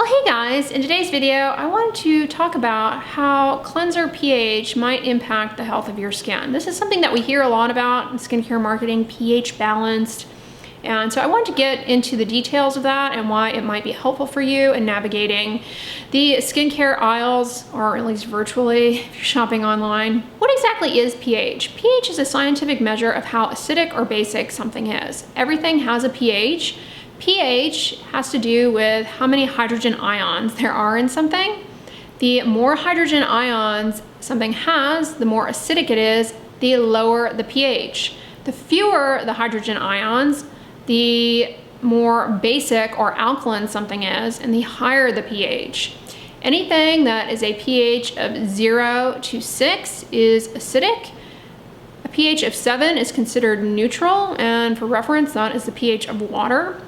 Well, hey guys, in today's video, I wanted to talk about how cleanser pH might impact the health of your skin. This is something that we hear a lot about in skincare marketing, pH balanced. And so I wanted to get into the details of that and why it might be helpful for you in navigating the skincare aisles, or at least virtually if you're shopping online. What exactly is pH? pH is a scientific measure of how acidic or basic something is. Everything has a pH. pH has to do with how many hydrogen ions there are in something. The more hydrogen ions something has, the more acidic it is, the lower the pH. The fewer the hydrogen ions, the more basic or alkaline something is, and the higher the pH. Anything that is a pH of 0 to 6 is acidic. A pH of 7 is considered neutral, and for reference, that is the pH of water.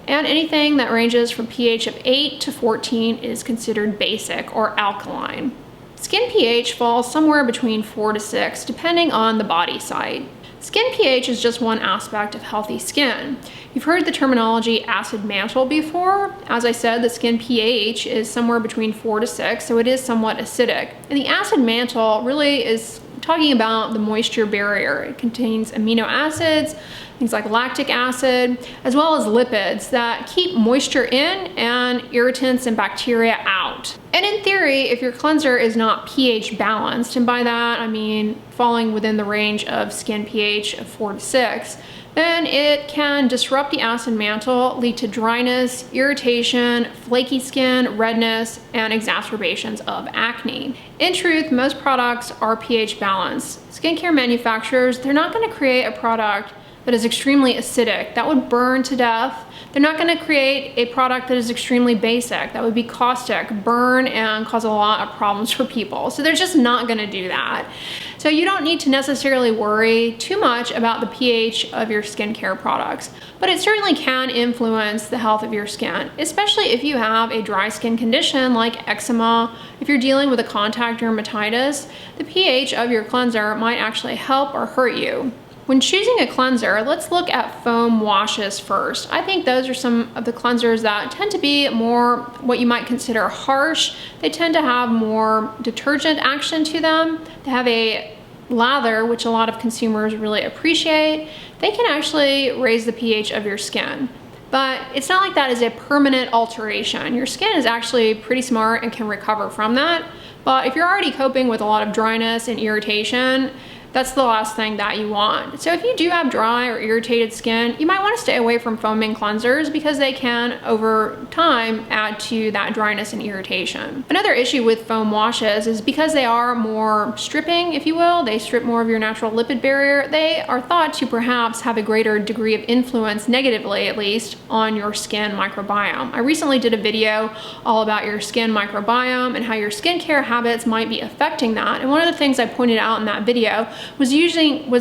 And anything that ranges from pH of 8 to 14 is considered basic or alkaline. Skin pH falls somewhere between 4 to 6, depending on the body site. Skin pH is just one aspect of healthy skin. You've heard the terminology acid mantle before. As I said, the skin pH is somewhere between 4 to 6, so it is somewhat acidic. And the acid mantle really is talking about the moisture barrier. It contains amino acids, things like lactic acid, as well as lipids that keep moisture in and irritants and bacteria out. And in theory, if your cleanser is not pH balanced, and by that I mean falling within the range of skin pH of 4 to 6, then it can disrupt the acid mantle, lead to dryness, irritation, flaky skin, redness, and exacerbations of acne. In truth, most products are pH balanced. Skincare manufacturers, they're not going to create a product that is extremely acidic. That would burn to death. They're not going to create a product that is extremely basic. That would be caustic, burn, and cause a lot of problems for people. So they're just not going to do that. So you don't need to necessarily worry too much about the pH of your skincare products, but it certainly can influence the health of your skin, especially if you have a dry skin condition like eczema. If you're dealing with a contact dermatitis, the pH of your cleanser might actually help or hurt you. When choosing a cleanser, let's look at foam washes first. I think those are some of the cleansers that tend to be more what you might consider harsh. They tend to have more detergent action to them. They have a lather, which a lot of consumers really appreciate. They can actually raise the pH of your skin. But it's not like that is a permanent alteration. Your skin is actually pretty smart and can recover from that. But if you're already coping with a lot of dryness and irritation, that's the last thing that you want. So if you do have dry or irritated skin, you might want to stay away from foaming cleansers because they can, over time, add to that dryness and irritation. Another issue with foam washes is because they are more stripping, if you will, they strip more of your natural lipid barrier, they are thought to perhaps have a greater degree of influence, negatively at least, on your skin microbiome. I recently did a video all about your skin microbiome and how your skincare habits might be affecting that. And one of the things I pointed out in that video was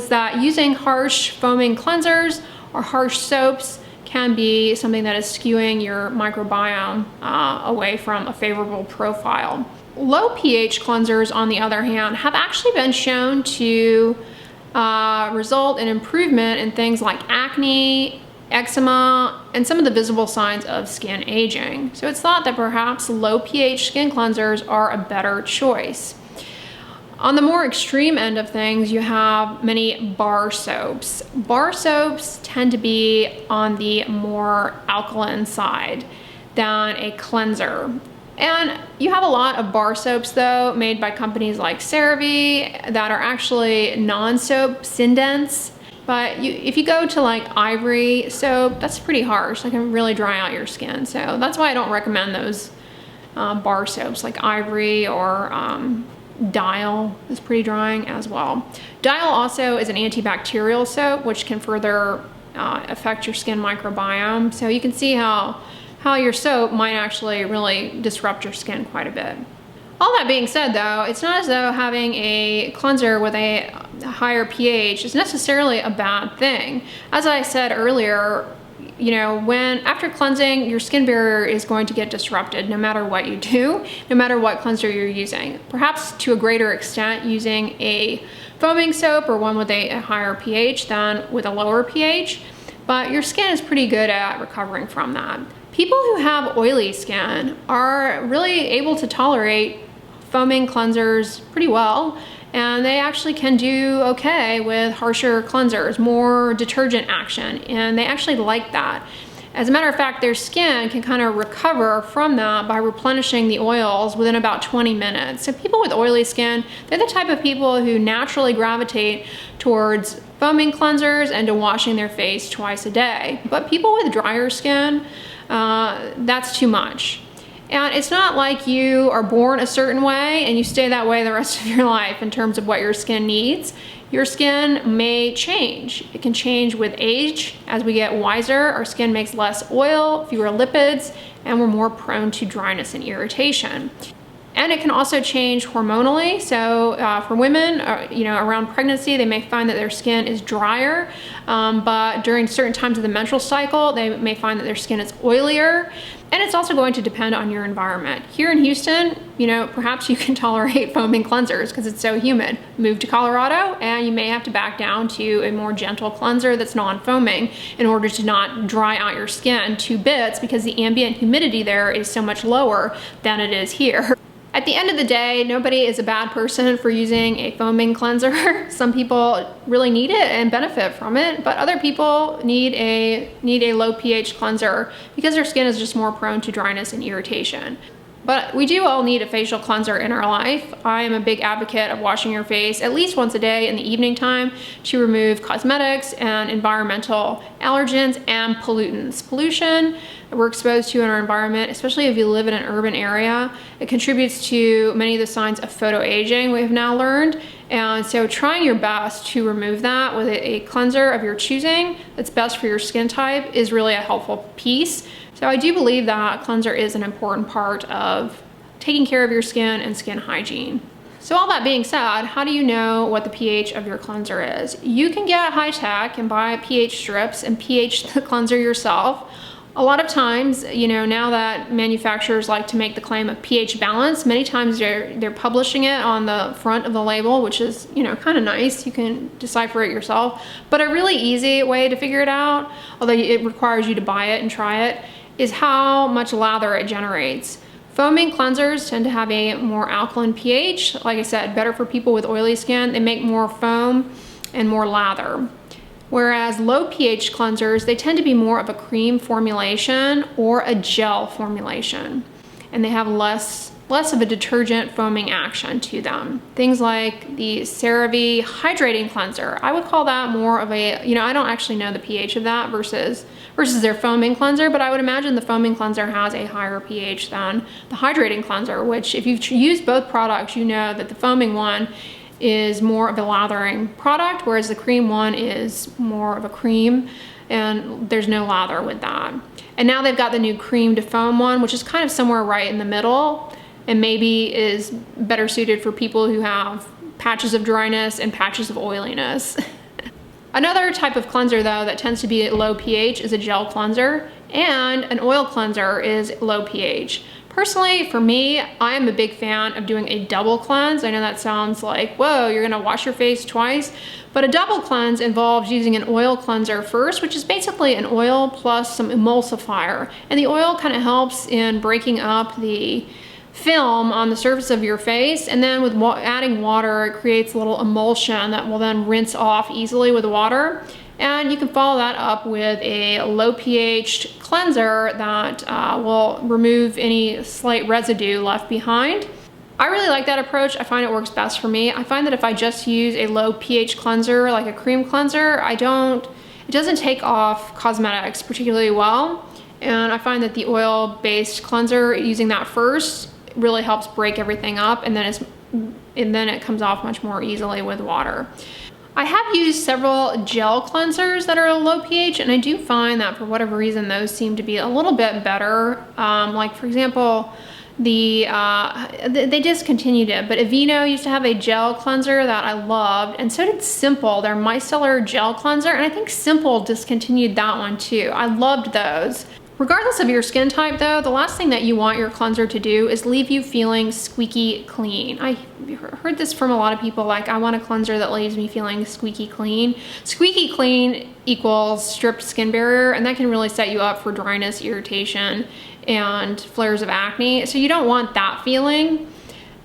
that using harsh foaming cleansers or harsh soaps can be something that is skewing your microbiome away from a favorable profile. Low pH cleansers, on the other hand, have actually been shown to result in improvement in things like acne, eczema, and some of the visible signs of skin aging. So it's thought that perhaps low pH skin cleansers are a better choice. On the more extreme end of things, you have many bar soaps. Bar soaps tend to be on the more alkaline side than a cleanser. And you have a lot of bar soaps, though, made by companies like CeraVe that are actually non-soap Sindents. But if you go to like Ivory soap, that's pretty harsh. That can really dry out your skin. So that's why I don't recommend those bar soaps like Ivory or Dial is pretty drying as well. Dial also is an antibacterial soap, which can further affect your skin microbiome. So you can see how your soap might actually really disrupt your skin quite a bit. All that being said, though, it's not as though having a cleanser with a higher pH is necessarily a bad thing. As I said earlier, you know, after cleansing, your skin barrier is going to get disrupted no matter what you do, no matter what cleanser you're using. Perhaps to a greater extent using a foaming soap or one with a higher pH than with a lower pH, but your skin is pretty good at recovering from that. People who have oily skin are really able to tolerate foaming cleansers pretty well, and they actually can do okay with harsher cleansers, more detergent action, and they actually like that. As a matter of fact, their skin can kind of recover from that by replenishing the oils within about 20 minutes. So people with oily skin, they're the type of people who naturally gravitate towards foaming cleansers and to washing their face twice a day. But people with drier skin, that's too much. And it's not like you are born a certain way and you stay that way the rest of your life in terms of what your skin needs. Your skin may change. It can change with age. As we get wiser, our skin makes less oil, fewer lipids, and we're more prone to dryness and irritation. And it can also change hormonally. So for women, around pregnancy, they may find that their skin is drier, but during certain times of the menstrual cycle, they may find that their skin is oilier. And it's also going to depend on your environment. Here in Houston, perhaps you can tolerate foaming cleansers because it's so humid. Move to Colorado and you may have to back down to a more gentle cleanser that's non-foaming in order to not dry out your skin to bits, because the ambient humidity there is so much lower than it is here. At the end of the day, nobody is a bad person for using a foaming cleanser. Some people really need it and benefit from it, but other people need a low pH cleanser because their skin is just more prone to dryness and irritation. But we do all need a facial cleanser in our life. I am a big advocate of washing your face at least once a day in the evening time to remove cosmetics and environmental allergens and pollutants. Pollution that we're exposed to in our environment, especially if you live in an urban area, it contributes to many of the signs of photoaging we have now learned. And so trying your best to remove that with a cleanser of your choosing that's best for your skin type is really a helpful piece. So I do believe that cleanser is an important part of taking care of your skin and skin hygiene. So all that being said, how do you know what the pH of your cleanser is? You can get high tech and buy pH strips and pH the cleanser yourself. A lot of times, now that manufacturers like to make the claim of pH balance, many times they're publishing it on the front of the label, which is, kind of nice. You can decipher it yourself. But a really easy way to figure it out, although it requires you to buy it and try it, is how much lather it generates. Foaming cleansers tend to have a more alkaline pH. Like I said, better for people with oily skin. They make more foam and more lather. Whereas low pH cleansers, they tend to be more of a cream formulation or a gel formulation. And they have less of a detergent foaming action to them. Things like the CeraVe Hydrating Cleanser, I would call that more of a, I don't actually know the pH of that versus their foaming cleanser, but I would imagine the foaming cleanser has a higher pH than the hydrating cleanser, which if you've used both products, you know that the foaming one is more of a lathering product, whereas the cream one is more of a cream, and there's no lather with that. And now they've got the new cream to foam one, which is kind of somewhere right in the middle, and maybe is better suited for people who have patches of dryness and patches of oiliness. Another type of cleanser though that tends to be at low pH is a gel cleanser, and an oil cleanser is low pH. Personally, for me, I am a big fan of doing a double cleanse. I know that sounds like, whoa, you're gonna wash your face twice, but a double cleanse involves using an oil cleanser first, which is basically an oil plus some emulsifier. And the oil kind of helps in breaking up the film on the surface of your face, and then with adding water, it creates a little emulsion that will then rinse off easily with water. And you can follow that up with a low pH cleanser that will remove any slight residue left behind. I really like that approach. I find it works best for me. I find that if I just use a low pH cleanser, like a cream cleanser, it doesn't take off cosmetics particularly well. And I find that the oil-based cleanser, using that first, really helps break everything up, and then it comes off much more easily with water. I have used several gel cleansers that are low pH, and I do find that for whatever reason those seem to be a little bit better. Like for example, they discontinued it, but Aveeno used to have a gel cleanser that I loved, and so did Simple, their micellar gel cleanser, and I think Simple discontinued that one too. I loved those. Regardless of your skin type though, the last thing that you want your cleanser to do is leave you feeling squeaky clean. I heard this from a lot of people, like, I want a cleanser that leaves me feeling squeaky clean. Squeaky clean equals stripped skin barrier, and that can really set you up for dryness, irritation, and flares of acne. So you don't want that feeling.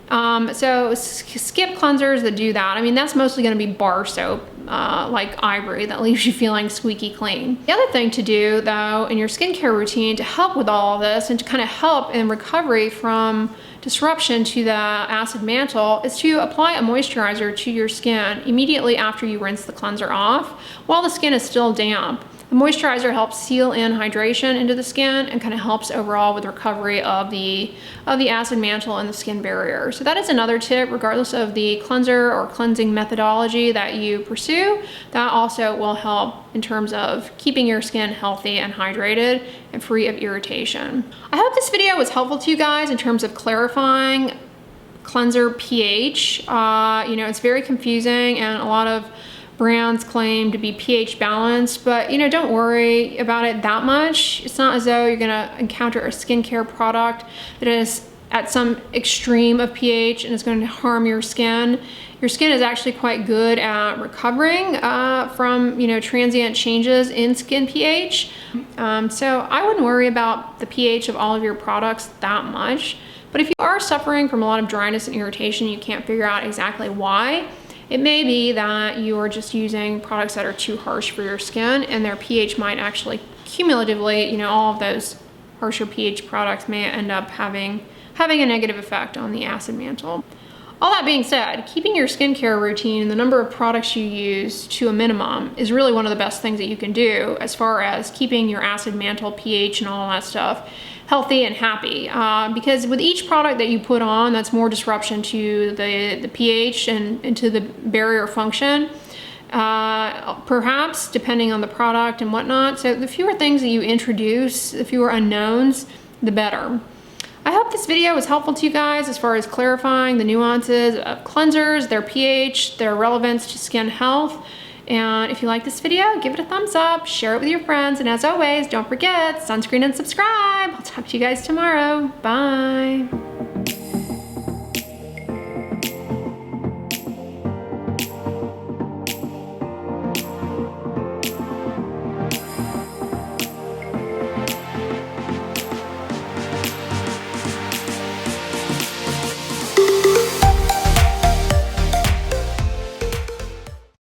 So skip cleansers that do that. I mean, that's mostly gonna be bar soap, like Ivory, that leaves you feeling squeaky clean. The other thing to do though in your skincare routine to help with all of this and to kind of help in recovery from disruption to the acid mantle is to apply a moisturizer to your skin immediately after you rinse the cleanser off while the skin is still damp. The moisturizer helps seal in hydration into the skin and kind of helps overall with recovery of the acid mantle and the skin barrier. So that is another tip, regardless of the cleanser or cleansing methodology that you pursue. That also will help in terms of keeping your skin healthy and hydrated and free of irritation. I hope this video was helpful to you guys in terms of clarifying cleanser pH. You know, it's very confusing, and a lot of brands claim to be pH balanced, but you know, don't worry about it that much. It's not as though you're gonna encounter a skincare product that is at some extreme of pH and is going to harm your skin. Your skin is actually quite good at recovering from, you know, transient changes in skin pH. So I wouldn't worry about the pH of all of your products that much. But if you are suffering from a lot of dryness and irritation, you can't figure out exactly why, it may be that you are just using products that are too harsh for your skin, and their pH might actually cumulatively, you know, all of those harsher pH products may end up having a negative effect on the acid mantle. All that being said, keeping your skincare routine and the number of products you use to a minimum is really one of the best things that you can do as far as keeping your acid mantle, pH, and all that stuff healthy and happy. Because with each product that you put on, that's more disruption to the pH and to the barrier function. Perhaps depending on the product and whatnot. So the fewer things that you introduce, the fewer unknowns, the better. I hope this video was helpful to you guys as far as clarifying the nuances of cleansers, their pH, their relevance to skin health. And if you like this video, give it a thumbs up, share it with your friends, and as always, don't forget, sunscreen and subscribe. I'll talk to you guys tomorrow. Bye.